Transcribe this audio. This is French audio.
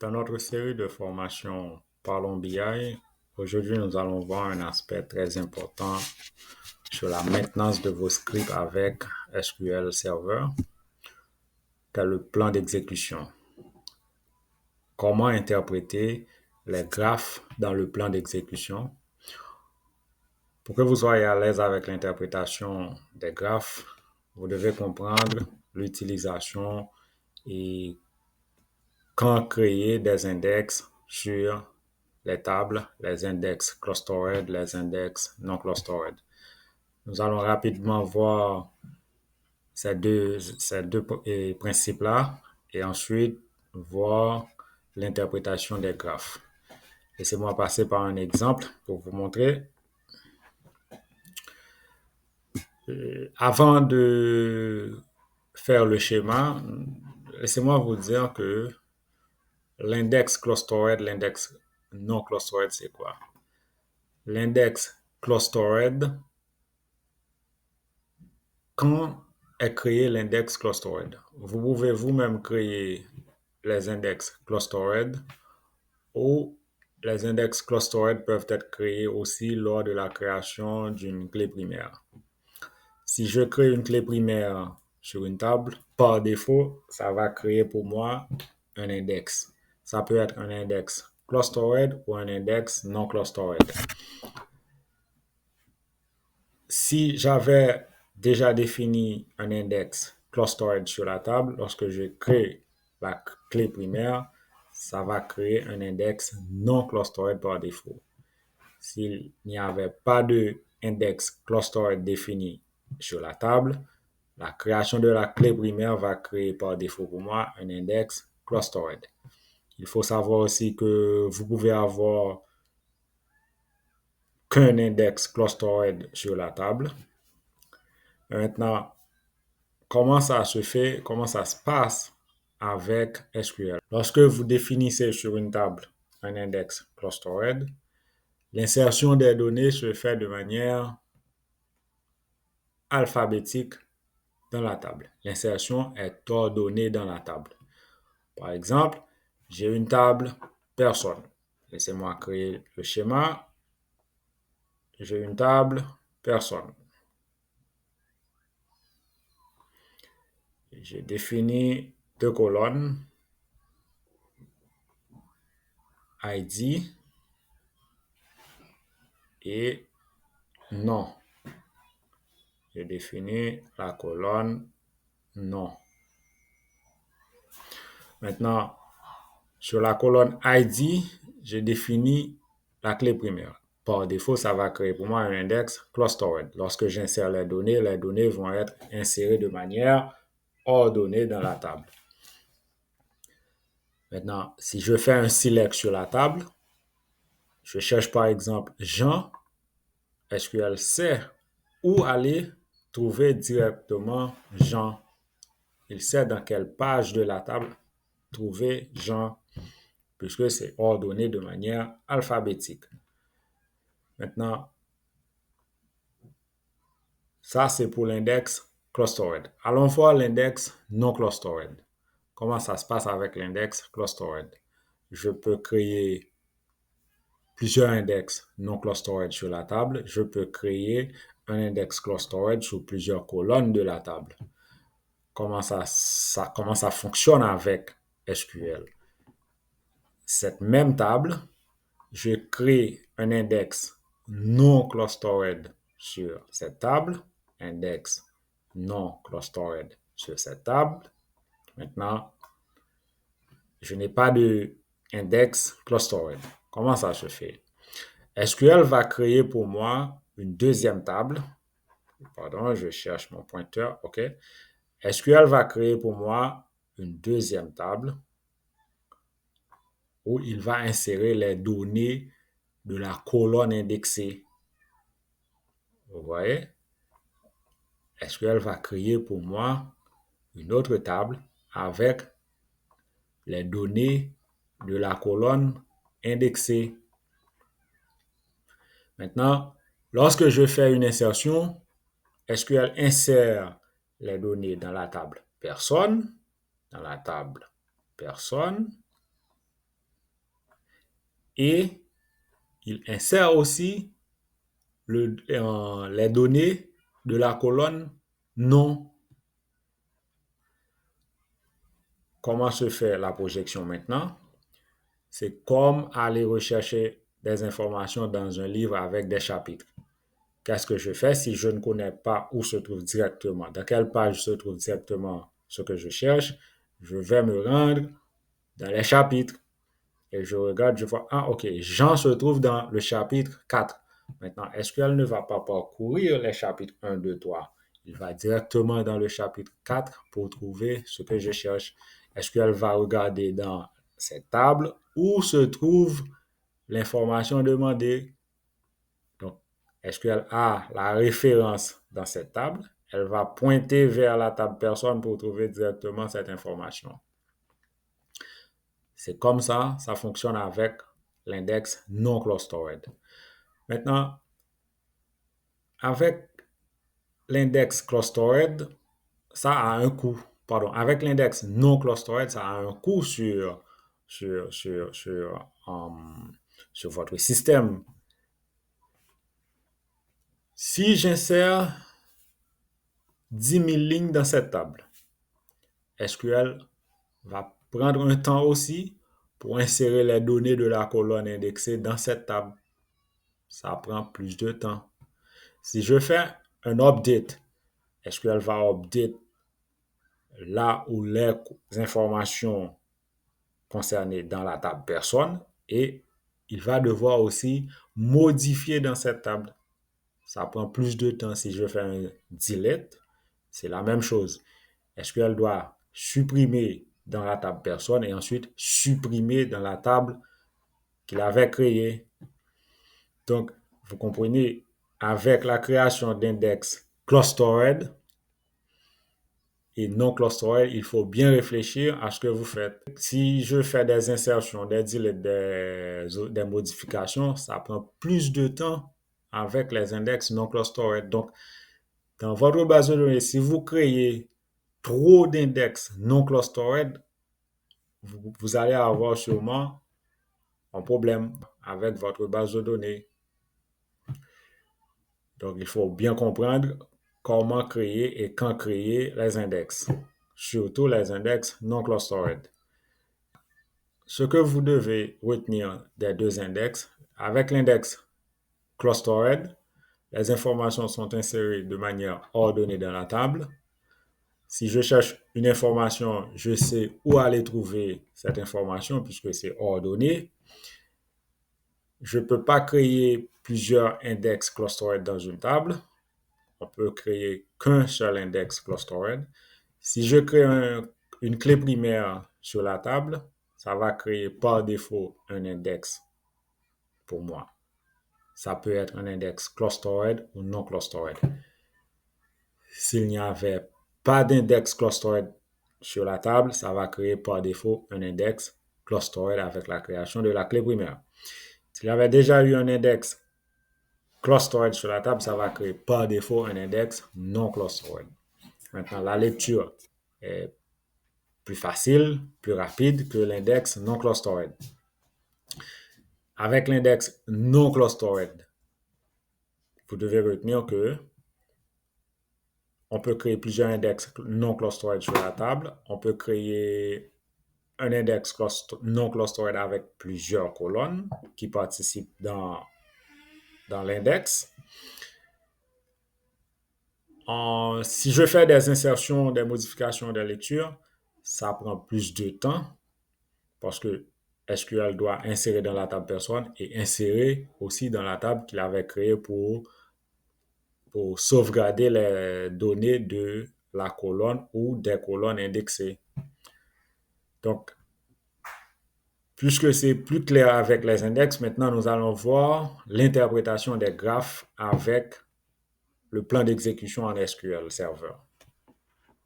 Dans notre série de formations Parlons BI, aujourd'hui nous allons voir un aspect très important sur la maintenance de vos scripts avec SQL Server, qui est le plan d'exécution. Comment interpréter les graphes dans le plan d'exécution. Pour que vous soyez à l'aise avec l'interprétation des graphes, vous devez comprendre l'utilisation et quand créer des index sur les tables, les index clustered, les index non clustered. Nous allons rapidement voir ces deux principes-là et ensuite voir l'interprétation des graphes. Laissez-moi passer par un exemple pour vous montrer. Avant de faire le schéma, laissez-moi vous dire que l'index clustered, l'index non clustered, c'est quoi? L'index clustered, quand est créé l'index clustered, vous pouvez vous-même créer les index clustered ou les index clustered peuvent être créés aussi lors de la création d'une clé primaire. Si je crée une clé primaire sur une table, par défaut, ça va créer pour moi un index. Ça peut être un index clustered ou un index non clustered. Si j'avais déjà défini un index clustered sur la table, lorsque je crée la clé primaire, ça va créer un index non clustered par défaut. S'il n'y avait pas de index clustered défini sur la table, la création de la clé primaire va créer par défaut pour moi un index clustered. Il faut savoir aussi que vous pouvez avoir qu'un index clustered sur la table. Maintenant, comment ça se fait, comment ça se passe avec SQL? Lorsque vous définissez sur une table un index clustered, l'insertion des données se fait de manière alphabétique dans la table. L'insertion est ordonnée dans la table. Par exemple, j'ai une table personne. Laissez-moi créer le schéma. J'ai une table personne. J'ai défini deux colonnes, ID et nom. J'ai défini la colonne nom. Maintenant, sur la colonne ID, j'ai défini la clé primaire. Par défaut, ça va créer pour moi un index clustered. Lorsque j'insère les données vont être insérées de manière ordonnée dans la table. Maintenant, si je fais un select sur la table, je cherche par exemple Jean, SQL sait où aller trouver directement Jean. Il sait dans quelle page de la table trouver Jean, puisque c'est ordonné de manière alphabétique. Maintenant, ça c'est pour l'index clustered. Allons voir l'index non clustered. Comment ça se passe avec l'index clustered? Je peux créer plusieurs index non clustered sur la table. Je peux créer un index clustered sur plusieurs colonnes de la table. Comment ça fonctionne avec SQL? Cette même table, je crée un index non clustered sur cette table, index non clustered sur cette table. Maintenant, je n'ai pas de index clustered. Comment ça se fait? SQL va créer pour moi une deuxième table. Pardon, je cherche mon pointeur. OK. SQL va créer pour moi une deuxième table où il va insérer les données de la colonne indexée. Vous voyez? SQL va créer pour moi une autre table avec les données de la colonne indexée. Maintenant, lorsque je fais une insertion, SQL insère les données dans la table personne, dans la table personne, et il insère aussi les données de la colonne non. Comment se fait la projection maintenant? C'est comme aller rechercher des informations dans un livre avec des chapitres. Qu'est-ce que je fais si je ne connais pas où se trouve directement, dans quelle page se trouve directement ce que je cherche? Je vais me rendre dans les chapitres et je regarde, je vois, ah ok, Jean se trouve dans le chapitre 4. Maintenant, SQL ne va pas parcourir les chapitres 1, 2, 3. Il va directement dans le chapitre 4 pour trouver ce que je cherche. SQL va regarder dans cette table où se trouve l'information demandée. Donc, SQL a la référence dans cette table. Elle va pointer vers la table personne pour trouver directement cette information. C'est comme ça fonctionne avec l'index non clustered. Maintenant, avec l'index clustered, ça a un coût. Pardon, avec l'index non clustered, ça a un coût sur, sur, sur, sur votre système. Si j'insère 10 000 lignes dans cette table, SQL va prendre un temps aussi pour insérer les données de la colonne indexée dans cette table. Ça prend plus de temps. Si je fais un update, SQL va update là où les informations concernées dans la table personne et il va devoir aussi modifier dans cette table. Ça prend plus de temps. Si je fais un delete, c'est la même chose. SQL doit supprimer dans la table personne et ensuite supprimer dans la table qu'il avait créée. Donc, vous comprenez, avec la création d'index clustered et non clustered, il faut bien réfléchir à ce que vous faites. Si je fais des insertions, des deletes, des modifications, ça prend plus de temps avec les index non clustered. Donc, dans votre base de données, si vous créez trop d'index non clustered, vous allez avoir sûrement un problème avec votre base de données. Donc, il faut bien comprendre comment créer et quand créer les index, surtout les index non clustered. Ce que vous devez retenir des deux index, avec l'index clustered, les informations sont insérées de manière ordonnée dans la table. Si je cherche une information, je sais où aller trouver cette information puisque c'est ordonné. Je ne peux pas créer plusieurs index clustered dans une table. On peut créer qu'un seul index clustered. Si je crée une clé primaire sur la table, ça va créer par défaut un index pour moi. Ça peut être un index clustered ou non clustered. S'il n'y avait pas d'index clustered sur la table, ça va créer par défaut un index clustered avec la création de la clé primaire. S'il y avait déjà eu un index clustered sur la table, ça va créer par défaut un index non clustered. Maintenant, la lecture est plus facile, plus rapide que l'index non clustered. Avec l'index non clustered, vous devez retenir que on peut créer plusieurs index non clustered sur la table. On peut créer un index non clustered avec plusieurs colonnes qui participent dans l'index. Si je fais des insertions, des modifications, des lectures, ça prend plus de temps parce que SQL doit insérer dans la table personne et insérer aussi dans la table qu'il avait créée pour sauvegarder les données de la colonne ou des colonnes indexées. Donc, puisque c'est plus clair avec les index, maintenant nous allons voir l'interprétation des graphes avec le plan d'exécution en SQL Server.